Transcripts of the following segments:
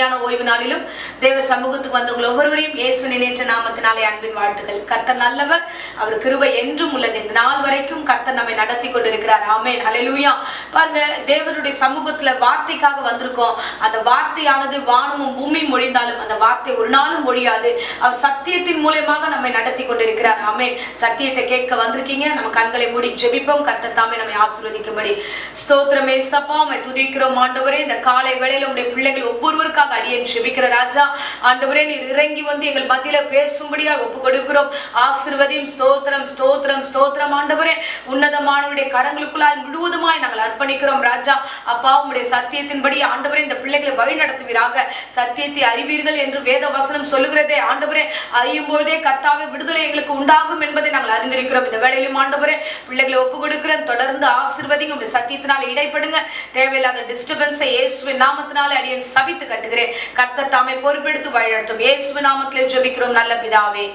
அருமையான ஓய்வு நாளிலும் தேவ சமூகத்துக்கு வந்தவங்க ஒவ்வொருவரையும் இயேசுவின் இணையற்ற நாமத்தினாலே அன்பின் வாழ்த்துக்கள். கர்த்தர் நல்லவர், அவர் கிருபை என்றும் உள்ளது. இந்த நாள் வரைக்கும் கர்த்தர் நம்மை நடத்தி கொண்டிருக்கிறார். ஆமென், ஹல்லேலூயா. பாருங்க, தேவனுடைய சமூகத்துல வார்த்தைக்காக வந்திருக்கோம். அந்த வார்த்தையானது வானமும் பூமியும் ஒழிந்தாலும் அந்த வார்த்தை ஒரு நாளும் ஒழியாது. அவர் சத்தியத்தின் மூலமாக நம்மை நடத்தி கொண்டிருக்கிறார். ஆமென். சத்தியத்தை கேட்க வந்திருக்கீங்க. நம்ம கண்களை மூடி ஜெபிப்போம். கர்த்தர் தாமே நம்மை ஆசீர்வதிக்கும்படி. ஸ்தோத்திரம் ஏசப்பா, உம்மை துதிக்கிறோம் ஆண்டவரே. இந்த காலை வேளையில உம்முடைய பிள்ளைகள் ஒவ்வொருவருக்காக அடியேன் ஜெபிக்கிற ராஜா. ஆண்டவரே, நீர் இறங்கி வந்து எங்கள் மத்தியில பேசும்படியா ஒப்பு கொடுக்கிறோம். ஆசீர்வதியும். ஸ்தோத்திரம் ஸ்தோத்திரம் ஸ்தோத்திரம் ஆண்டவரே. உன்னதமானவருடைய கரங்களுக்குள்ளால் முழுவதுமாய் நாங்கள் அர்ப்பணிக்கிறோம் ராஜா. அப்பா, உம்முடைய சத்தியத்தின்படி ஆண்டவரே இந்த பிள்ளைகளை வழி நடத்துவீராக. சத்தியத்தை அறிவீர்கள் என்று வேத வசனம் சொல்லுகிறதே ஆண்டவரே. அறியும் பொழுதே கர்த்தாவே விடுதலை எங்களுக்கு உண்டாகும் என்பதை நாங்கள் அறிந்திருக்கிறோம். இந்த வேளையிலும் ஆண்டவரே பிள்ளைகளை ஒப்பு கொடுக்கிறேன். தொடர்ந்து ஆசீர்வதிங்க. உம்முடைய சத்தியத்தினால் இடைப்படுங்க. தேவையில்லாத டிஸ்டர்பன்ஸை இயேசுவின் நாமத்தினாலே அடியேன் சபித்து கட்டுகிறேன். கர்த்தர் தாமே பொறுப்பெடுத்து வழிநடத்தும். இயேசுவின் நாமத்திலே ஜெபிக்கிறோம் நல்ல பிதாவே.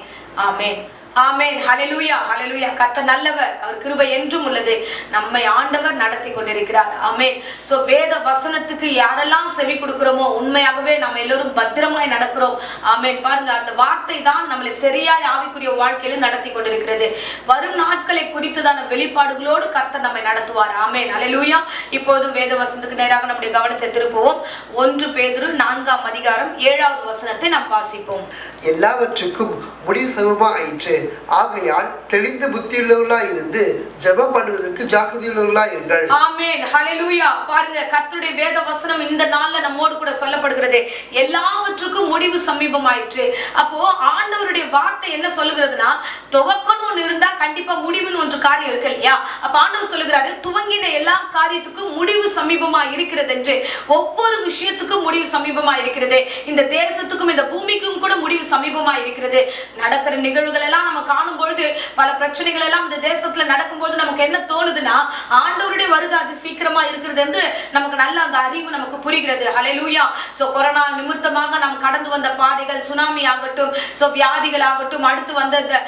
ஆமென், ஆமென், ஹல்லேலூயா, ஹல்லேலூயா. கர்த்தர் நல்லவர், அவர் கிருபை என்றும் உள்ளது. நம்மை ஆண்டவர் நடத்தி கொண்டிருக்கிறார். ஆமென். சோ வேத வசனத்துக்கு யாரெல்லாம் செவி கொடுக்கிறோமோ உண்மையாகவே நம்ம எல்லோரும் பத்திரமாய் நடக்கிறோம். ஆமென். பாருங்க, அந்த வார்த்தை தான் நம்மளை சரியாய் ஆவிக்குரிய வாழ்க்கையில நடத்தி கொண்டிருக்கிறது. வரும் நாட்களை குறித்ததான வெளிப்பாடுகளோடு கர்த்தர் நம்மை நடத்துவார். ஆமென், ஹல்லேலூயா. இப்போதும் வேத வசனத்துக்கு நேராக நம்முடைய கவனத்தை திருப்புவோம். 1 பேதுரு 4ஆம் அதிகாரம் 7வது வசனத்தை நாம் வாசிப்போம். எல்லாவற்றுக்கும் முடிவு சமமாயிற்று. ஆகையால் தெளிந்த புத்தியுள்ளவர்களாய் இருந்து ஜெபம் பண்ணுவதற்கு ஜாக்கிரதையுள்ளவர்களாய் இருங்கள். ஆமென், ஹல்லேலூயா. பாருங்க, கர்த்தருடைய வேத வசனம் இந்த நாள்ல நம்மோடு கூட சொல்லப்படுகிறது. எல்லாவற்றுக்கும் முடிவு சமீபமாயிற்று. அப்போ ஆண்டவருடைய வார்த்தை என்ன சொல்லுகிறதுனா, துவக்கணும்னு இருந்தா கண்டிப்பா முடிவுன்னு ஒன்று காரியம் இருக்கு இல்லையா? அப்ப ஆண்டவர் சொல்லுகிறாரு, துவங்கின எல்லா காரியத்துக்கும் முடிவு சமீபமா இருக்கிறது என்று. ஒவ்வொரு விஷயத்துக்கும் முடிவு சமீபமா இருக்கிறது. இந்த தேசத்துக்கும் இந்த பூமிக்கும் கூட முடிவு சமீபமா இருக்கிறது. நடக்கிற நிகழ்வுகள் எல்லாம் நம்ம காணும் பொழுது, பல பிரச்சனைகள் எல்லாம் இந்த தேசத்துல நடக்கும்போது நமக்கு என்ன தோணுதுன்னா, ஆண்டவருடைய வருகை அது சீக்கிரமா இருக்கிறது என்று நமக்கு நல்ல அந்த அறிவு நமக்கு புரிகிறது. ஹல்லேலூயா. சோ கொரோனா நிமித்தமாக நாம் கடந்து வந்த பாதைகள், சுனாமி ஆகட்டும், சோ வியாதிகள் ஆகட்டும், அடுத்து வந்த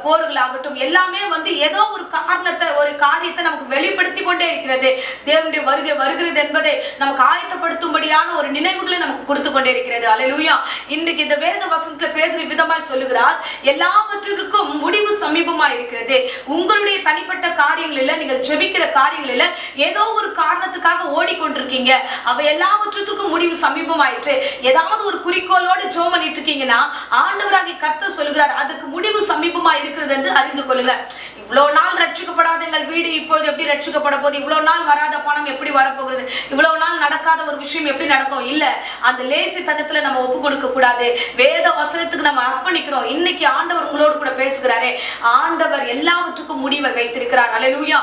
போர்கள் ஆகட்டும், எல்லாமே வந்து ஏதோ ஒரு காரணத்தை, ஒரு காரியத்தை நமக்கு வெளிப்படுத்தி கொண்டே இருக்கிறது. தேவனுடைய வருகை வருகிறது என்பதை நமக்கு ஆயத்தப்படுத்தும்படியான ஒரு நினைவுகளை நமக்கு கொடுத்து கொண்டே இருக்கிறது. ஹல்லேலூயா. இன்றைக்கு இந்த வேத வசனத்துல பேதுரு விதமாய் சொல்லுகிறார், எல்லாவற்றிற்கும் முடிவு சமீபமா இருக்கிறது. உங்களுடைய தனிப்பட்ட காரியங்களில, நீங்கள் ஜெபிக்கிற காரியங்களில ஏதோ ஒரு காரணத்துக்காக ஓடிக்கொண்டிருக்கீங்க. அவை எல்லாவற்றிற்கும் முடிவு சமீபமாயிற்று. ஏதாவது ஒரு குறிக்கோளோடு ஜெபம் பண்ணிட்டு இருக்கீங்கன்னா, ஆண்டவராகிய கர்த்தர் சொல்லுகிறார், அதுக்கு முடிவு சமீபமா இருக்கிறது என்று அறிந்து கொள்ளுங்க. இவ்வளவு நாள் ரட்சிக்கப்படாத எங்கள் வீடு இப்பொழுது எப்படி ரட்சிக்கப்பட போகுது? இவ்வளவு நாள் வராத பணம் எப்படி வரப்போகிறது? இவ்வளவு நாள் நடக்காத ஒரு விஷயம் எப்படி நடக்கும்? இல்ல, அந்த லேசித்தனத்துல நம்ம ஒப்பு கொடுக்க கூடாது. வேத வசனத்துக்கு நம்ம அர்ப்பணிக்கிறோம். இன்னைக்கு ஆண்டவர் உங்களோடு கூட பேசுகிறாரே. ஆண்டவர் எல்லாவற்றுக்கும் முடிவை வைத்திருக்கிறார். ஹல்லேலூயா.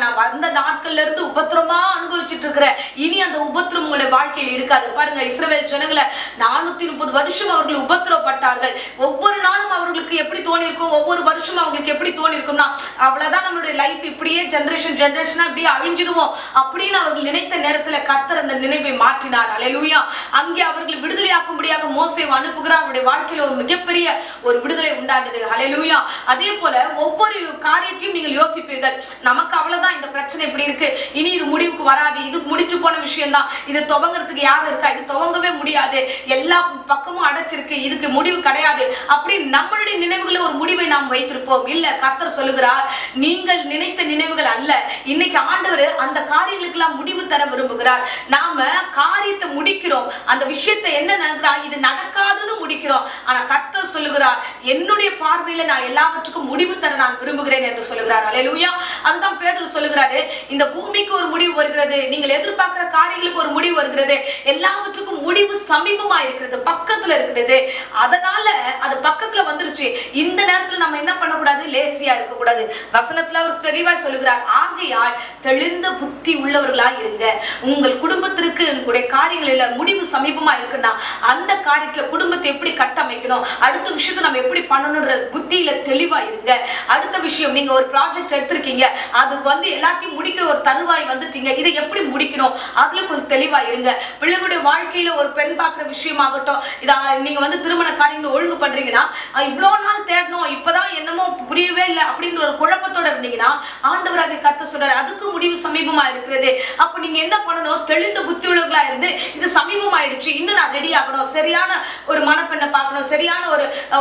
நான் வந்த நாட்கள்ல இருந்து உபத்திரமா அனுபவிச்சுட்டு இருக்கிறேன். இனி அந்த உபத்திரம் உங்களுடைய வாழ்க்கையில் இருக்காது. பாருங்க, இஸ்ரவேல் ஜனங்களை 430 வருஷம் அவர்கள் உபத்திரப்பட்டார்கள். ஒவ்வொரு நாளும் அவர்களுக்கு எப்படி தோணி இருக்கும்? ஒவ்வொரு வருஷம் அவங்களுக்கு எப்படி தோணி இருக்கும்னா, அவ்வளவுதான் நம்மளுடைய லைஃப் இப்படியே ஜெனரேஷனா இப்படியே அழிஞ்சிடுவோம் அப்படின்னு அவர்கள் நினைத்த நேரத்துல கர்த்தர் அந்த நினைவை மாற்றினார். ஹல்லேலூயா. அங்கே அவர்களை விடுதலையாக்கும்படியாக மோசேவை அனுப்புகிறார். அவருடைய வாழ்க்கையில ஒரு மிகப்பெரிய ஒரு விடுதலை உண்டானது. ஹல்லேலூயா. அதே போல ஒவ்வொரு காரியத்தையும் நீங்கள் யோசிப்பீர்கள், நமக்கு அவ்வளவுதான், இந்த பிரச்சனை இப்படி இருக்கு, இனி இது முடிவுக்கு வராது, இது முடிச்சு போன விஷயம் தான், இது துவங்கிறதுக்கு யாரும் இருக்கா, இது துவங்கவே முடியாது, எல்லா பக்கமும் அடைச்சிருக்கு, இதுக்கு முடிவு கிடையாது அப்படி நம்மளுடைய நினைவுகளை ஒரு முடிவை நாம் வைத்திருப்போம். இல்ல, கர்த்தர் சொல்லுகிறார், நீங்கள் நினைத்த நினைவுகள் அல்ல. இன்னைக்கு ஆண்டவர் அந்த காரியங்களுக்கு எல்லாம் முடிவு தர விரும்புகிறார். நாம காரியத்தை முடிக்கிறோம், அந்த விஷயத்தை என்ன நினைக்கிறா, இது நடக்காதுன்னு முடிக்கிறோம். ஆனா கர்த்தர் சொல்லுகிறார், என்னுடைய பார்வையில நான் எல்லாவற்றுக்கும் முடிவு தர நான் விரும்புகிறேன் என்று சொல்லுகிறார். ஹல்லேலூயா. அதுதான் பேதுரு சொல்லுகிறாரு, இந்த பூமிக்கு ஒரு முடிவு வருகிறது, நீங்கள் எதிர்பார்க்கிற காரியங்களுக்கு ஒரு முடிவு வருகிறது, எல்லாவற்றுக்கும் முடிவு சமீபமா இருக்கிறது, பக்கத்துல இருக்கிறது. அதனால அது பக்கத்துல வந்துருச்சு. இந்த நேரத்துல நம்ம என்ன பண்ணக்கூடாது? லேசியா இருக்கக்கூடாது. வசனத்துல அவர் தெளிவாய் சொல்லுகிறார், ஆகையால் தெளிந்த புத்தி உள்ளவர்களாய் இருங்க. உங்கள் குடும்பத்திற்கு உங்களுடைய காரியங்களில முடிவு சமீபமா இருக்குன்னா, அந்த காரியத்துல குடும்பத்தை எப்படி கட்டமைக்கணும், அடுத்த விஷயத்தை நம்ம எப்படி பண்ணணும்ன்ற புத்தியில தெளிவா இருங்க. அடுத்த விஷயம், நீங்க ஒரு ப்ராஜெக்ட் எடுத்திருக்கீங்க, அதுக்கு வந்து எல்லாத்தையும் முடிக்கிற ஒரு தருவாய் வந்துட்டீங்க, இதை எப்படி முடிக்கணும் அதுல கொஞ்சம் தெளிவா இருங்க. பிள்ளைகளுடைய வாழ்க்கையில ஒரு பெண் பார்க்கிற விஷயமாகட்டும், இத நீங்க வந்து திருமண காரியங்களை ஒழுங்கு பண்றீங்கன்னா, இவ்வளவு நாள் தேடணும், இப்பதான் என்னமோ புரியவே இல்லை அப்படின்ற ஒரு குழப்பத்தோட இருந்தீங்கன்னா ஆண்டவராகிய கர்த்தர் சொல்றாரு அதுக்கு முடிவு சமீபமா இருக்கிறது. அப்ப நீங்க என்ன பண்ணணும்? தெளிந்த புத்தி உள்ளவர்களா இருந்து இது சமீபமாயிடுச்சு, இன்னும் நான் ரெடி ஆகணும், சரியான ஒரு மணப்பெண்ணை பார்க்கணும், சரியான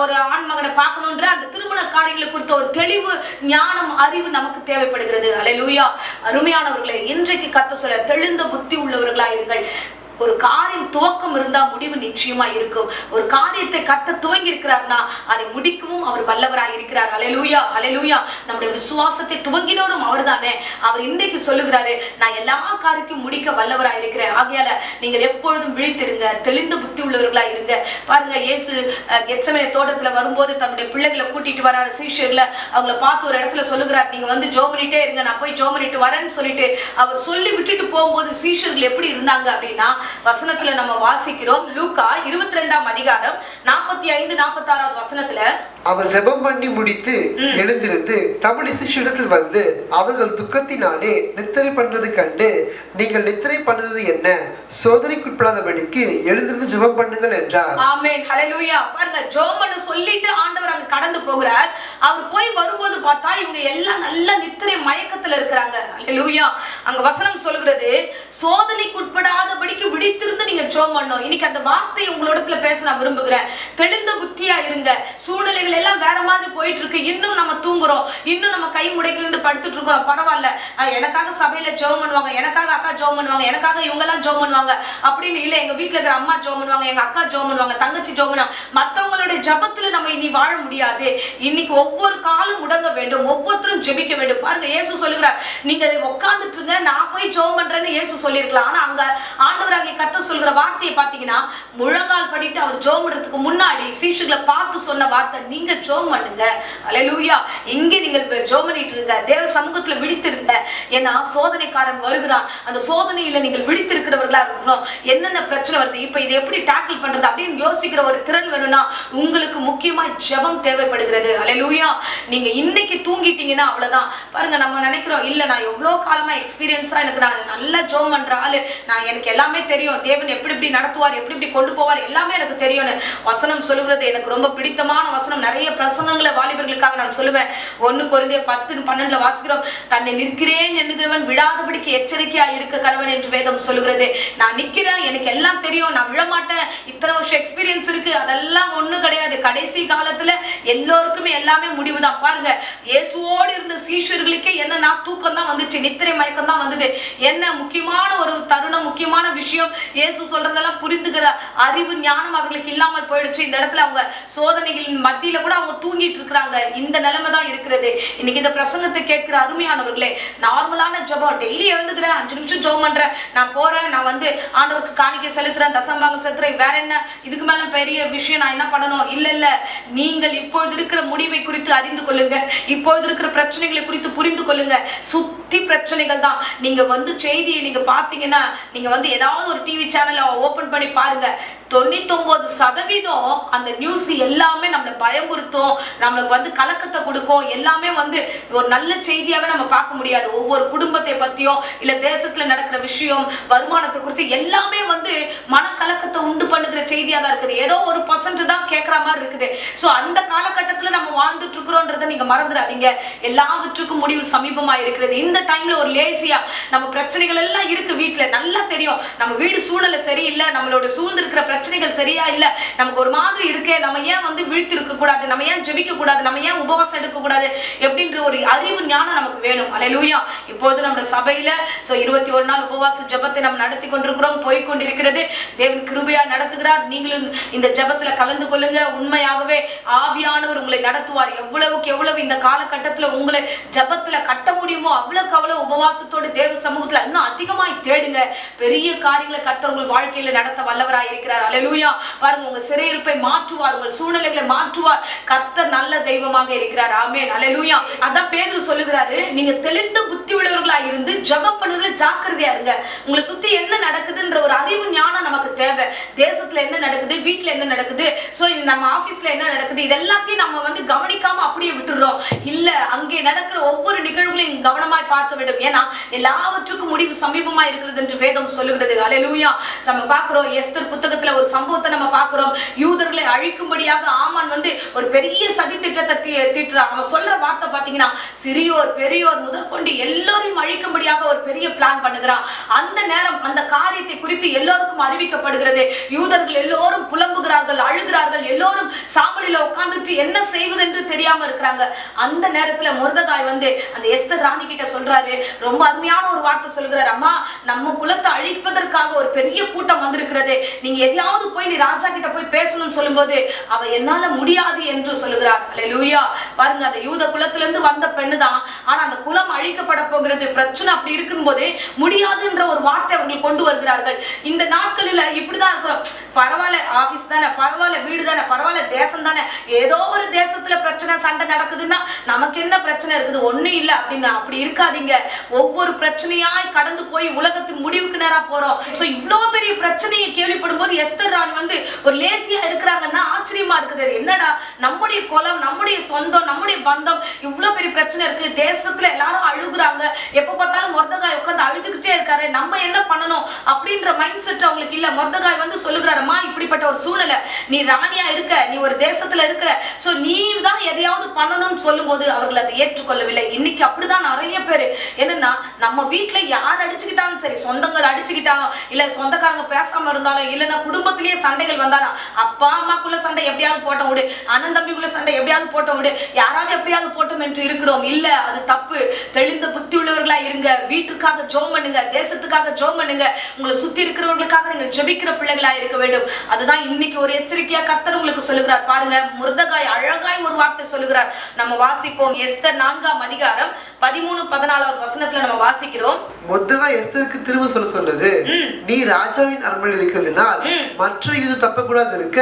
ஒரு ஆண்மகனை பார்க்கணும்ன்ற அந்த திருமண காரியங்களை குறித்த ஒரு தெளிவு, ஞானம், அறிவு நமக்கு தேவைப்படுகிறது. அல்லேலூயா. அருமையானவர்களே, இன்றைக்கு கர்த்தர் சொல்ல தெளிந்த புத்தி உள்ளவர்களா இருங்கள். ஒரு காரியம் துவக்கம் இருந்தா முடிவு நிச்சயமா இருக்கும். ஒரு காரியத்தை கர்த்தர் துவங்கி இருக்கிறார்னா அதை முடிக்கவும் அவர் வல்லவராய் இருக்கிறார். ஹல்லேலூயா, ஹல்லேலூயா. நம்முடைய விசுவாசத்தை துவங்கினவரும் அவர்தானே. அவர் இன்றைக்கு சொல்லுகிறாரு, நான் எல்லா காரியத்தையும் முடிக்க வல்லவராய் இருக்கிறேன். ஆகையால நீங்கள் எப்பொழுதும் விழித்திருங்க, தெளிந்த புத்தி உள்ளவர்களா இருங்க. பாருங்க, இயேசு கெத்செமனே தோட்டத்துல வரும்போது தன்னுடைய பிள்ளைகளை கூட்டிட்டு வராரு, சீஷர்ல அவங்கள பார்த்து ஒரு இடத்துல சொல்லுகிறார், நீங்க வந்து ஜெபம் பண்ணிட்டே இருங்க, நான் போய் ஜெபம் பண்ணிட்டு வரேன்னு சொல்லிட்டு அவர் சொல்லி விட்டுட்டு போகும்போது சீஷர்கள் எப்படி இருந்தாங்க அப்படின்னா, வசனத்துல நம்ம வாசிக்கிறோம். லூக்கா 22ஆம் அதிகாரம் 45-46 வசனத்துல, அவர் ஜெபம் பண்ணி முடித்து எழுந்திருந்து தம்முடைய சிஷ்யரிடத்தில் வந்து அவர்கள் துக்கத்தினாலே நித்திரை பண்றது கண்டு, நீங்கள் நித்திரை பண்ணுறது என்ன, சோதனைக்குட்படாதபடிக்கு எழுந்திருந்து ஜெபம் பண்ணுங்கள் என்றார். ஆமென், ஹல்லேலூயா. பாருங்க, ஜெபம் பண்ண சொல்லிட்டு ஆண்டவர் அங்க கடந்து போகிறார். அவர் போய் வரும்போது பார்த்தா இவங்க எல்லாம் நல்ல நித்திரை மயக்கத்துல இருக்கிறாங்க. ஹல்லேலூயா. அங்க வசனம் சொல்லுகிறது, சோதனைக்குட்படாதபடிக்கு விழித்திருந்து நீங்க ஜெபம் பண்ணணும். இன்னைக்கு அந்த வார்த்தையை உங்களோடத்துல பேச நான் விரும்புகிறேன். தெளிந்த புத்தியா இருங்க. சூழ்நிலைகள் எல்லாம் வேற மாதிரி போயிட்டு இருக்கு, இன்னும் நம்ம தூங்குறோம், இன்னும் நம்ம கை முடைக்கிட்டு படுத்துட்டு இருக்கோம், பரவாயில்ல, எனக்காக சபையில ஜெபம் பண்ணுவாங்க, எனக்காக அக்கா ஜெபம் பண்ணுவாங்க, எனக்காக இவங்க எல்லாம் ஜெபம் பண்ணுவாங்க அப்படின்னு இல்ல. எங்க வீட்டுல இருக்கிற அம்மா ஜெபம் பண்ணுவாங்க, எங்க அக்கா ஜெபம் பண்ணுவாங்க, தங்கச்சி ஜெபம் பண்ணுவாங்க. மத்தவங்களுடைய ஜெபத்துல நம்ம இனி வாழ முடியாது. இன்னைக்கு ஒவ்வொரு காலும் முடங்க வேண்டும், ஒவ்வொருத்தரும் ஜெபிக்க வேண்டும். பாருங்க, இயேசு சொல்லுகிறார், நீங்க உட்கார்ந்துட்டு இருங்க, நான் போய் ஜெபம் பண்றேன்னு இயேசு சொல்லியிருக்கலாம். ஆனா அங்க ஆண்டவராகிய கர்த்தர் சொல்கிற வார்த்தையை பாத்தீங்கன்னா, முழங்கால் படிட்டு அவர் ஜெபம் பண்றதுக்கு முன்னாடி சீஷர்களை பார்த்து சொன்ன வார்த்தை, நீங்க ஜெபம் பண்ணுங்க. அல்லேலூயா. இங்கே நீங்கள் ஜெபம் பண்ணிட்டு இருங்க, தேவ சமூகத்துல விழித்திருங்க. ஏன்னா சோதனைக்காரன் வருகிறான். அந்த சோதனையில நீங்கள் விழித்திருக்கிறவர்களா இருக்கணும். என்னென்ன பிரச்சனை வருது, இப்ப இதை எப்படி டாக்கிள் பண்றது அப்படின்னு யோசிக்கிற ஒரு திறன் வேணும்னா உங்களுக்கு முக்கியமா ஜெபம் தேவைப்படுகிறது. அல்லேலூயா. நீங்க இன்னைக்கு தூங்கிட்டீங்கன்னா அவ்வளவுதான். பாருங்க, நம்ம நினைக்கிறோம், இல்ல நான் எவ்வளவு காலமா எக்ஸ்பீரியன்ஸா, எனக்கு நான் நல்லா ஜெபம் பண்ற ஆளு, எனக்கு எல்லாமே தெரியும், தேவன் எப்படி எப்படி நடத்துவார், எப்படி எப்படி கொண்டு போவார், எல்லாமே எனக்கு தெரியும்னு வசனம் சொல்லுகிறது. எனக்கு ரொம்ப பிடித்தமான வசனம், நிறைய பிரசங்கங்களை வாலிபர்களுக்காக நான் சொல்லுவேன். 1 கொரிந்தியர் 10:12 வாசிக்கிறோம், தன்னை நிற்கிறேன் என்கிறவன் விழாதபடிக்கு எச்சரிக்கையா இருக்க கடவன் என்று வேதம் சொல்லுகிறது. நான் நிக்கிறேன், எனக்கு எல்லாம் தெரியும், நான் விழமாட்டேன், இத்தனை வருஷம் எக்ஸ்பீரியன்ஸ் இருக்கு, அதெல்லாம் ஒண்ணு கிடையாது. கடைசி காலத்துல எல்லோருக்குமே எல்லாமே முடிவுதான். பாருங்க, இயேசுவோடு இருந்த சீஷர்களுக்கே என்னன்னா தூக்கம் தான் வந்துச்சு, நித்திரை மயக்கம் தான் வந்தது. என்ன முக்கியமான ஒரு தருணம், முக்கியமான விஷயம், இயேசு சொல்றதெல்லாம் புரிந்துகிற அறிவு, ஞானம் அவர்களுக்கு இல்லாமல் போயிடுச்சு. இந்த இடத்துல அவங்க சோதனைகளின் மத்தியில கூட அவங்க தூங்கிட்டு இருக்கிறாங்க. இந்த நிலைமை தான் இருக்கிறது. இன்னைக்கு இந்த பிரசங்கத்தை கேட்கிற அருமையானவர்களே, நார்மலான ஜெபம், டெய்லி எழுந்துக்கிறேன், 5 நிமிஷம் ஜெபம் பண்றேன், நான் போறேன், நான் வந்து ஆண்டவருக்கு காணிக்கை செலுத்துறேன், தசம்பாகம் செலுத்துறேன், வேற என்ன, இதுக்கு மேல பெரிய விஷயம் நான் என்ன பண்ணணும்? இல்ல இல்ல, நீங்கள் இப்பொழுது இருக்கிற முடிவை குறித்து அறிந்து கொள்ளுங்க, இப்பொழுது இருக்கிற பிரச்சனைகளை குறித்து புரிந்து கொள்ளுங்க. சுத்தி பிரச்சனைகள் தான். நீங்க வந்து செய்தியை நீங்க பாத்தீங்கன்னா, நீங்க வந்து ஏதாவது ஒரு டிவி சேனலை ஓபன் பண்ணி பாருங்க, 99% அந்த நியூஸ் எல்லாமே நம்மளை பயமுறுத்தும், நம்மளுக்கு வந்து கலக்கத்தை கொடுக்கும். எல்லாமே வந்து ஒரு நல்ல செய்தியாவே நம்ம பார்க்க முடியாது. ஒவ்வொரு குடும்பத்தை பத்தியும், இல்ல தேசத்துல நடக்கிற விஷயம், வருமானத்தை குறித்து எல்லாமே வந்து மனக்கலக்கத்தை உண்டு பண்ணுகிற செய்தியா தான் இருக்குது. ஏதோ ஒரு % தான் கேட்கிற மாதிரி இருக்குது. சோ அந்த காலகட்டத்துல நம்ம வாழ்ந்துட்டு இருக்கிறோன்றதை நீங்க மறந்துடாதீங்க. எல்லாவற்றுக்கும் முடிவு சமீபமா இருக்கிறது. இந்த டைம்ல ஒரு லேசியா நம்ம பிரச்சனைகள் எல்லாம் இருக்கு, வீட்டுல நல்லா தெரியும், நம்ம வீடு சூழலை சரியில்லை, நம்மளோட சூழ்ந்து இருக்கிற பிரச்சனைகள் சரியா இல்ல, நமக்கு ஒரு மாதிரி இருக்கு, நம்ம ஏன் வந்து விழித்து இருக்க கூடாது, நம்ம ஏன் ஜெபிக்க கூடாது, நம்ம ஏன் உபவாசம் எடுக்க கூடாது எப்படின்ற ஒரு அறிவு ஞானம் நமக்கு வேணும். அல்லேலூயா. இப்போது நம்ம சபையில 21 நாள் உபவாச ஜெபத்தை நம்ம நடத்தி கொண்டிருக்கிறோம், போய் கொண்டிருக்கிறது. தேவன் கிருபையா நடத்துகிறார். நீங்களும் இந்த ஜெபத்துல கலந்து கொள்ளுங்க. உண்மையாகவே ஆவியானவர் உங்களை நடத்துவார். எவ்வளவுக்கு எவ்வளவு இந்த காலகட்டத்துல உங்களை ஜெபத்துல கட்ட முடியுமோ அவ்வளவுக்கு அவ்வளவு உபவாசத்தோடு தேவ சமூகத்துல இன்னும் அதிகமாய் தேடுங்க. பெரிய காரியங்களை கர்த்தர் உங்கள் வாழ்க்கையில நடத்த வல்லவராய் இருக்கிறார். அல்லேலூயா. பாருங்க, உங்க சிறையிருப்பை மாற்றுவார், உங்கள் சூழ்நிலைகளை மாற்றுவார். கர்த்தர் நல்ல தெய்வமாக இருக்கிறார். ஆமென், அல்லேலூயா. அதான் பேதுரு சொல்லுகிறாரு, நீங்க தெளிந்த புத்தி உள்ளவர்களா இருந்து ஜெபம் பண்ணுவதில் ஜாக்கிரதையா இருங்க. உங்களை சுத்தி என்ன நடக்குதுன்ற ஒரு அறிவு ஞானம் நமக்கு தேவை. தேசத்துல என்ன நடக்குது, வீட்டுல என்ன நடக்குது, சோ நம்ம ஆபீஸ்ல என்ன நடக்குது, இது எல்லாத்தையும் நம்ம வந்து கவனிக்காம அப்படியே விட்டுறோம். இல்ல, அங்கே நடக்கிற ஒவ்வொரு நிகழ்வுகளையும் கவனமாய் பார்க்க வேண்டும். ஏன்னா எல்லாவற்றுக்கும் முடிவு சமீபமா இருக்கிறது என்று வேதம் சொல்லுகிறது. அல்லேலூயா. நம்ம பார்க்கிறோம் எஸ்தர் புத்தகத்துல ஒரு சம்பவத்தை நம்ம பார்க்கிறோம். யூதர்களை அழிக்கும்படியாக ஆமான் வந்து ஒரு பெரிய சதி திட்டத்தை தீட்டுறான். அவன் சொல்ற வார்த்தை பாத்தீங்கன்னா, சிறியோர் பெரியோர் முதற்கொண்டு எல்லோரையும் அழிக்கும்படியாக ஒரு பெரிய பிளான் பண்ணுகிறான். அந்த நேரம் அந்த காரியத்தை குறித்து எல்லோருக்கும் அறிவிக்கப்படுகிறது. யூதர்கள் எல்லோரும் புலம்புகிறார்கள், அழுகிறார்கள், எல்லோரும் சாம்பலில உட்கார்ந்துட்டு என்ன செய்வது என்று தெரியாம இருக்கிறாங்க. அந்த நேரத்துல மொர்தெகாய் வந்து அந்த எஸ்தர் ராணி கிட்ட சொல்றாரு, ரொம்ப அருமையான ஒரு வார்த்தை சொல்கிறார். அம்மா, நம்ம குலத்தை அழிப்பதற்காக ஒரு பெரிய கூட்டம் வந்திருக்கிறது, நீங்க எதையாவது போய் நீ ராஜா கிட்ட போய் பேசணும்னு சொல்லும்போது அவ என்னால முடியாது என்று சொல்லுகிறார். அல்லேலூயா. பாருங்க, அந்த யூத குலத்துல இருந்து வந்த பெண்ணு தான், ஆனா அந்த குலம் அழிக்கப்பட போகிறது, பிரச்சனை அப்படி இருக்கும்போது முடியாதுன்ற ஒரு வார்த்தை அவர்கள் கொண்டு வருகிறார்கள். இந்த நாட்களில இப்படிதான் இருக்கிறோம். பரவாயில்ல, ஆபீஸ் தானே, பரவாயில்ல, வீடு தானே, பரவாயில்ல, தேசம் தானே, ஏதோ ஒரு தேசத்துல பிரச்சனை சண்டை நடக்குதுன்னா நமக்கு என்ன பிரச்சனை இருக்குது, ஒண்ணு இல்ல அப்படின்னு அப்படி இருக்காதீங்க. ஒவ்வொரு பிரச்சனையாய் கடந்து போய் உலகத்தின் முடிவுக்கு நேரா போறோம். சோ இவ்வளவு பெரிய பிரச்சனையை கேள்விப்படும் போது எஸ்தர் ராணி வந்து ஒரு லேசியா இருக்கிறாங்கன்னா ஆச்சரியமா இருக்குது. என்னடா, நம்முடைய குலம், நம்முடைய சொந்தம், நம்முடைய பந்தம், இவ்வளவு பெரிய பிரச்சனை இருக்கு, தேசத்துல எல்லாரும் அழுகுறாங்க, எப்ப பார்த்தாலும் மொர்தெகாய் உட்கார்ந்து அழுதுகிட்டே இருக்காரு, நம்ம என்ன பண்ணணும் அப்படின்ற மைண்ட் செட் அவங்களுக்கு இல்ல. மொர்தெகாய் வந்து சொல்லுகிறாரம்மா, இப்படிப்பட்ட ஒரு சூழ்நிலை, நீ ராணியா இருக்க, நீ ஒரு தேசத்துல இருக்கிற, சோ நீ தான் எதையாவது பண்ணணும்னு சொல்லும் போது அவர்கள் அதை ஏற்றுக்கொள்ளவில்லை. இன்னைக்கு அப்படிதான் நிறைய பேரு. என்னன்னா, நம்ம வீட்டுல யார் அடிச்சுக்கிட்டாலும் சரி, சொந்தங்கள் அடிச்சுக்கிட்டாலும் இல்ல சொந்தக்காரங்க பேசாம இருந்தாலும் இல்லைன்னா குடும்பத்திலேயே சண்டைகள் வந்தாலும், அப்பா அம்மாக்குள்ள சண்டை எப்படியாவது போட்டோம் விடு, அண்ணன் தம்பிக்குள்ள சண்டை எப்படியாவது போட்டோம் விடு, யாராவது எப்படியாவது போட்டோம் என்று இருக்கிறோம். இல்ல, அது தப்பு. தெளிந்த புத்தி உள்ளவர்களா இருங்க, வீட்டுக்காக ஜெபம் பண்ணுங்க, தேசத்துக்காக ஜெபம் பண்ணுங்க, உங்களை சுத்தி இருக்கிறவர்களுக்காக நீங்க ஜெபிக்கிற பிள்ளைகளா இருக்க வேண்டும். அதுதான் இன்னைக்கு ஒரு எச்சரிக்கையா கர்த்தர் உங்களுக்கு சொல்லுகிறார். பாருங்க, மொர்தெகாய் அழகாய் ஒரு வார்த்தை சொல்லுகிறார். நம்ம வாசிப்போம். எஸ்தர் 4ஆம் அதிகாரம் 13-14 வசனத்துல நம்ம வாசிக்கிறோம். மொர்தெகாய் எஸ்தருக்கு திரும்ப சொன்னது, நீ ராஜாவின் அரண்மனையில் இருக்கிறதுனால் மற்ற யூது தப்பக்கூடாது இருக்க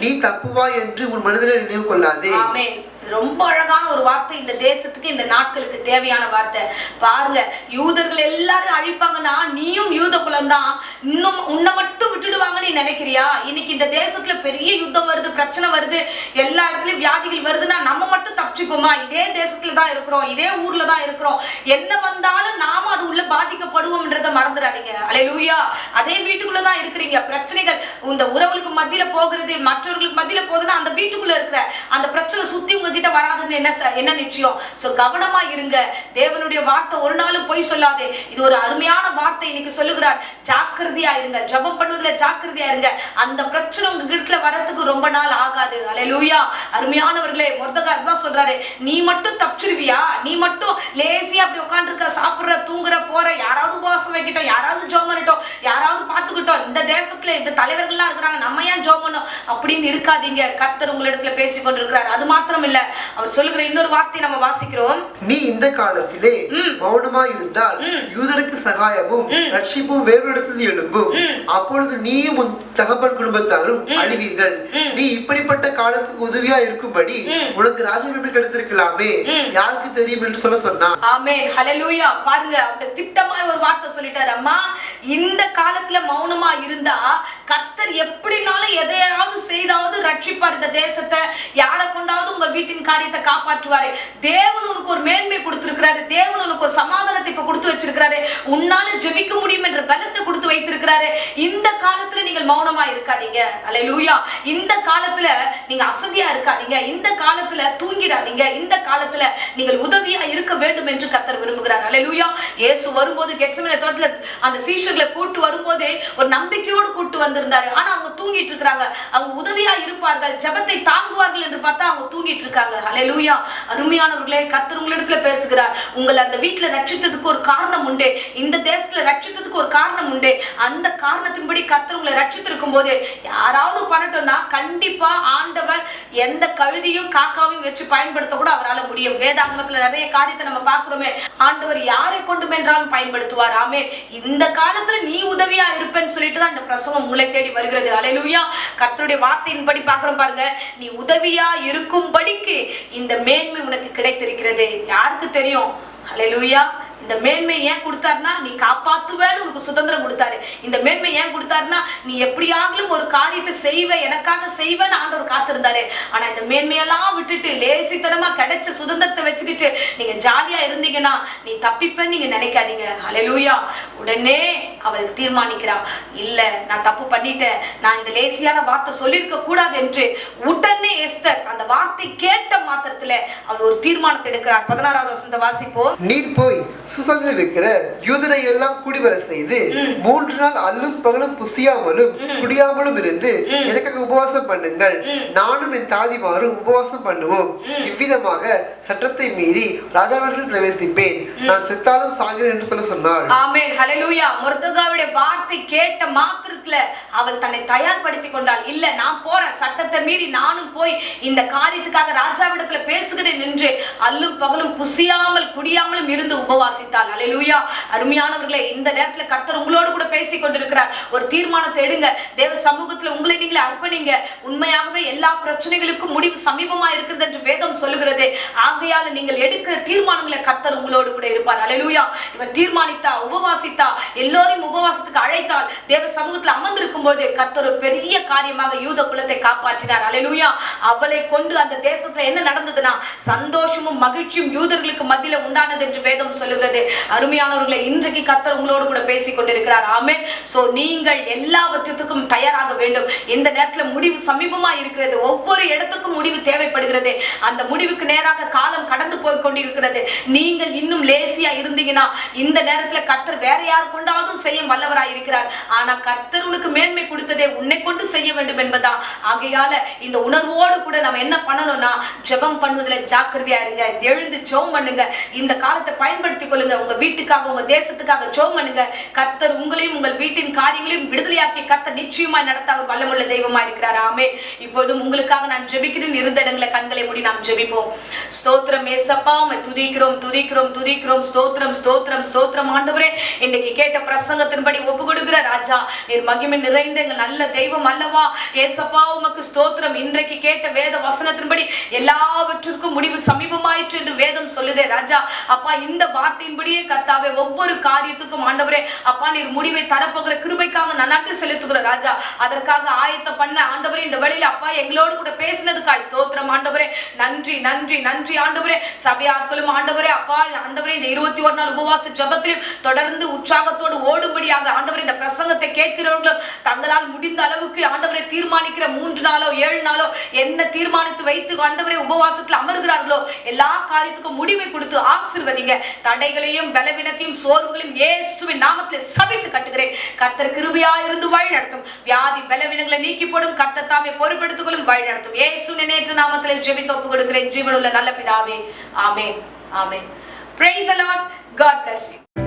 நீ தப்புவா என்று உன் மனதிலே நினைவு கொள்ளாதே. ஆமென். ரொம்ப அழகான ஒரு வார்த்தை, இந்த தேசத்துக்கு இந்த நாட்களுக்கு தேவையான வார்த்தை. பாருங்க, யூதர்கள் எல்லாரும் அழிப்பாங்கன்னா நீயும் யூத குலம்தான், இன்னும் உன்னை மட்டும் விட்டுடுவாங்கன்னு நீ நினைக்கிறியா? இன்னைக்கு இந்த தேசத்துல பெரிய யுத்தம் வருது, பிரச்சனை வருது, எல்லா இடத்துலயும் வியாதிகள் வருதுன்னா நம்ம மட்டும் தப்பிச்சுப்போமா? இதே தேசத்துல தான் இருக்கிறோம், இதே ஊர்ல தான் இருக்கிறோம், என்ன வந்தாலும் நாம அது உள்ள பாதிக்கப்படுவோம்ன்றத மறந்துடாதீங்க. அல்லேலூயா. அதே வீட்டுக்குள்ளதான் இருக்கிறீங்க. பிரச்சனைகள் இந்த உறவுகளுக்கு மத்தியில போகிறது, மற்றவர்களுக்கு மத்தியில போகுதுன்னா அந்த வீட்டுக்குள்ள இருக்கிற அந்த பிரச்சனை சுத்தி உங்ககிட்ட வராதுன்னு என்ன நிச்சயம்? சோ கவனமா இருங்க. தேவனுடைய வார்த்தை ஒரு நாளும் பொய் சொல்லாதே. இது ஒரு அருமையான வார்த்தை இன்னைக்கு சொல்லுகிறார். ஜாக்கிரதையா இருங்க, ஜெபம் பண்ணுவதுல ஜாக்கிரதையா இருங்க. அந்த பிரச்சனை உங்க வீட்டுல வரதுக்கு ரொம்ப நாள் ஆகாது. அல்லேலூயா. அருமையானவர்களே, மொர்தெகாய் தான் சொல்றாரு, நீ மட்டும் தப்பிச்சிருவியா? நீ மட்டும் லேசியா அப்படி உட்காந்துருக்க, சாப்பிடுற, தூங்குற, போற, யாராவது உபவாசம் வைக்கிட்டோம், யாராவது ஜெபம் பண்ணிட்டோம், யாராவது பாத்துக்கிட்டோம், இந்த தேசத்துல இந்த தலைவர்கள்லாம் இருக்கிறாங்க, நம்ம ஏன் ஜெபம் பண்ணோம் அப்படின்னு இருக்காதீங்க. கர்த்தர் உங்களிடத்துல பேசிக் கொண்டிருக்கிறார். அது மாத்திரம் இல்ல, அவர் சொல்லுகிற இன்னொரு வார்த்தை நம்ம வாசிக்கிறோம். நீ இந்த காலத்திலே மௌனமா இருந்தால் யூதருக்கு சகாயமும் ரட்சிப்பும் வேறு இடத்தில் எழும்பும், அப்பொழுது நீயும் உன் தகப்பன் குடும்பத்தாரும் அழிவீர்கள். நீ இப்படிப்பட்ட காலத்துக்கு உதவியா இருக்கும்படி உனக்கு ராஜ்யம் கிடைத்திருக்கலாமே, யாருக்கு தெரியும் என்று சொன்னான். ஆமென். ஹல்லேலூயா. பாருங்க, அவர் திட்டமாய் ஒரு வார்த்தை சொல்லிட்டாரு. அம்மா, இந்த காலத்துல மௌனமா இருந்தா கர்த்தர் எப்படினாலும் எதையாவது செய்தாவது ரட்சிப்பார் இந்த தேசத்தை, யாரை கொண்டாவது உங்க வீட்டின் காரியத்தை காப்பாற்றுவாரு. தேவன் உனக்கு ஒரு மேன்மை கொடுத்திருக்கிறாரு, தேவன் உனக்கு ஒரு சமாதானத்தை இப்ப கொடுத்து வச்சிருக்கிறாரு, உன்னால ஜெபிக்க முடியும் என்ற பலத்தை கொடுத்து வைத்திருக்கிறாரு. இந்த காலத்துல நீங்கள் மௌனமா இருக்காதீங்க. அல்லேலூயா. இந்த காலத்துல நீங்க அசதியா இருக்காதீங்க, இந்த காலத்துல தூங்கிராதீங்க, இந்த காலத்துல நீங்கள் உதவியா இருக்க வேண்டும் என்று கர்த்தர் விரும்புகிறார். அல்லேலூயா. இயேசு வரும்போது கெத்செமனே தோட்டத்துல அந்த சீஷர்களை கூட்டு வரும்போது ஒரு நம்பிக்கையோடு கூட்டு வந்திருந்தாரு. ஆனா அவங்க தூங்கிட்டு இருக்காங்க. அவங்க உதவியா இருப்பார்கள், ஜெபத்தை தாங்குவார்கள் என்று பார்த்தா அவங்க தூங்கிட்டு இருக்காங்க. அல்லேலூயா. அருமையானவர்களே, கர்த்தர் உங்களிடத்துல பேசுகிறார். உங்களை அந்த வீட்டுல ரட்சித்ததுக்கு ஒரு காரணம் உண்டு, இந்த தேசத்துல ரட்சித்ததுக்கு ஒரு காரணம் உண்டு. அந்த காரணத்தின்படி கர்த்தர் உங்களை ரட்சித்திருக்கும் போது யாராவது பண்ணட்டோம்னா கண்டிப்பா ஆண்டவர் எந்த கழுதியும் காக்காவையும் வச்சு பயன்படுத்த கூட அவரால் முடியும். வேதாகமத்துல நிறைய காரியத்தை நம்ம பார்க்கிறோமே, ஆண்டவர் யாரை கொண்டு என்றாலும் பயன்படுத்துவார். ஆமென். இந்த காலத்துல நீ உதவியா இருப்பேன்னு சொல்லிட்டு தான் இந்த பிரசங்கம் உங்களை தேடி வருகிறது. அல்லேலூயா. கர்த்தருடைய வார்த்தையின்படி பார்க்கிறோம் பாருங்க, நீ உதவியா இருக்கும்படிக்கு இந்த மேன்மை உனக்கு கிடைத்திருக்கிறது. யாருக்கு தெரியும்? அல்லேலூயா. இந்த மேன்மை ஏன் கொடுத்தாருன்னா நீ காப்பாத்துவேன்னு உனக்கு சுதந்திரம் கொடுத்தாரு. இந்த மேன்மை ஏன் கொடுத்தாருன்னா நீ எப்படியாகலும் ஒரு காரியத்தை செய்வ, எனக்காக செய்வேன்னு ஆண்டவர் காத்திருந்தாரு. ஆனா இந்த மேன்மையெல்லாம் விட்டுட்டு லேசித்தனமா கிடைச்ச சுதந்திரத்தை வச்சுக்கிட்டு நீங்க ஜாலியா இருந்தீங்கன்னா நீ தப்பிப்பேன்னு நீங்க நினைக்காதீங்க. ஹல்லேலூயா. உடனே அவள் தீர்மானிக்கிறா, இல்ல நான் தப்பு பண்ணிட்டேன், நான் இந்த லேசியான வார்த்தை சொல்லியிருக்க கூடாது என்று உடனே எஸ்தர் அந்த வார்த்தை கேட்ட மாத்திரத்துல அவள் ஒரு தீர்மானத்தை எடுக்கிறார். 16வது வசனத்தை வாசிப்போம். நீர் போய் சுசனில் இருக்கிற யூதரை எல்லாம் கூடிவர செய்து 3 நாள் அல்லும் பகலும் புசியாமலும் குடியாமலும் இருந்து எனக்காக உபவாசம் பண்ணுங்கள், நானும் என் தாதிமாரும் உபவாசம் பண்ணுவோம். இவ்விதமாக சட்டத்தை மீறி ராஜாவிடத்தில் பிரவேசிப்பேன், நான் செத்தாலும் சாகிறேன் என்று சொல்ல சொன்னாள். ஆமென். ஹல்லேலூயா. மொர்தெகாயுடைய வார்த்தை கேட்ட மாத்திரத்துல அவள் தன்னை தயார்படுத்திக் கொண்டாள். இல்ல நான் போறேன், சட்டத்தை மீறி நானும் போய் இந்த காரியத்துக்காக ராஜாவிடத்துல பேசுகிறேன் என்று அல்லும் பகலும் புசியாமல் குடியாமலும் இருந்து உபவாசித்தாள். ஹல்லேலூயா. அருமையானவர்களே, இந்த நேரத்துல கர்த்தர் உங்களோடு கூட பேசிக் கொண்டிருக்கிறார். ஒரு தீர்மானத்தை எடுங்க, தேவ சமூகத்துல உங்களை நீங்களே அர்ப்பணிங்க. உண்மையாகவே எல்லா பிரச்சனைகளுக்கும் முடிவு சமீபமா இருக்கிறது என்று வேதம் சொல்லுகிறது. ஆகையால நீங்கள் எடுக்கிற தீர்மானங்களை கர்த்தர் உங்களோடு கூட இருப்பார். ஹல்லேலூயா. இவன் தீர்மானித்தா, உபவாசித்தா, எல்லோரையும் உபவாசத்துக்கு அழைத்தால், தேவ சமூகத்துல அமர்ந்திருக்கும் போது கர்த்தர் ஒரு பெரிய காரியமாக யூத குலத்தை காப்பாற்றினார். ஹல்லேலூயா. அவளை கொண்டு அந்த தேசத்துல என்ன நடந்ததுன்னா சந்தோஷமும் மகிழ்ச்சியும் யூதர்களுக்கு மத்தியில உண்டானது என்று வேதம் சொல்லுகிறது. அருமையானவர்களை, இன்றைக்கு கர்த்தர் உங்களோடு கூட பேசிக் கொண்டிருக்கிறார். ஆமென். சோ நீங்கள் எல்லாவற்றுக்கும் தயாராக வேண்டும். இந்த நேரத்துல முடிவு சமீபமா இருக்கிறது. ஒவ்வொரு இடத்துக்கும் முடிவு தேவைப்படுகிறது. அந்த முடிவுக்கு நேராக காலம் கடந்து போய் கொண்டிருக்கிறது. நீங்கள் இன்னும் லேசியா இருந்தீங்கன்னா இந்த நேரத்துல கர்த்தர் வேற யார் கொண்டாலும் செய்ய வல்லவராய் இருக்கிறார். ஆனா கர்த்தர் உனக்கு மேன்மை கொடுத்ததே உன்னை கொண்டு செய்ய வேண்டும் என்பதா. ஆகையால இந்த உணர்வோடு கூட நம்ம என்ன பண்ணணும்னா ஜெபம் பண்ணுவதுல ஜாக்கிரதையா இருங்க. எழுந்து ஜெபம் பண்ணுங்க. இந்த காலத்தை பயன்படுத்திக் கொள்ளுங்க. உங்க வீட்டுக்காக, உங்க தேசத்துக்காக ஜெபம் பண்ணுங்க. கர்த்தர் உங்களையும் உங்கள் வீட்டின் காரியங்களையும் விடுதலையாக்கி கர்த்தர் நிச்சயமாய் நடத்த அவர் வல்லமுள்ள தெய்வமா இருக்கிறார். ஆமென். இப்போதும் உங்களுக்காக நான் ஜெபிக்கிறேன். இருந்த இடங்களை கண்களை மூடி நாம் ஜெபிப்போம். ஸ்தோத்திரம் ஏசப்பா, உம்மை துதிக்கிறோம் துதிக்கிறோம் துதிக்கிறோம். ஸ்தோத்திரம் ஸ்தோத்திரம் ஸ்தோத்திரம் ஆண்டவரே. இன்னைக்கு கேட்ட பிரசங்கத்தின்படி ஒப்பு கொடுக்கிற ராஜா, நீர் மகிமை நிறைந்த எங்கள் நல்ல தெய்வம் அல்லவா ஏசப்பா. உமக்கு ஸ்தோத்திரம். இன்றைக்கு கேட்ட வேத வசனத்தின்படி எல்லாவற்றிற்கும் முடிவு சமீபமாயிற்று என்று வேதம் சொல்லுதே ராஜா. அப்பா, இந்த வார்த்தையின்படியே கர்த்தாவே ஒவ்வொரு காரியத்துக்கும் ஆண்டவரே அப்பா நீர் முடிவை தரப்போகிற கிருபைக்காக நான் நன்றி செலுத்துகிற ராஜா. அதற்காக ஆயத்தம் பண்ண ஆண்டவரே இந்த வழியில அப்பா எங்களோடு கூட பேசினதுக்காய் ஸ்தோத்திரம் ஆண்டவரே. நன்றி நன்றி நன்றி ஆண்டவரே. சபையாட்களும் ஆண்டவரே அப்பா ஆண்டவரே இந்த 21 நாள் உபவாச ஜெபத்திலும் தொடர்ந்து உற்சாகத்தோடு ஓடும்படியாக ஆண்டவரே இந்த பிரசங்கத்தை கேட்கிறவர்களும் தங்களால் முடிந்த அளவுக்கு ஆண்டவரை தீர்மானிக்கிற 3 நாளோ 7 நாளோ என்ன தீர்மானித்து வைத்து ஆண்டவரே உபவாசத்தில் அமர்கிறார்களோ எல்லா காரியத்துக்கும் முடிவை கொடுத்து ஆசீர்வதிங்க. தடைகளையும் பலவீனத்தையும் சோர்வுகளையும் இயேசுவின் நாமத்தில் சபித்து கட்டுகிறேன். கர்த்தர் கிருபையா இருந்து வழி நடத்தும். வியாதி பலவீனங்களை நீக்கி போடும். கர்த்தர் தாமே பொறுப்பெடுத்துக் கொள்ளும், வழி நடத்தும். இயேசுவின் நேற்று நாமத்தில் ஜெபித்து ஒப்பு கொடுக்கிறேன் ஜீவனுள்ள நல்ல பிதாவே. ஆமென் ஆமென். Praise the Lord. God bless you.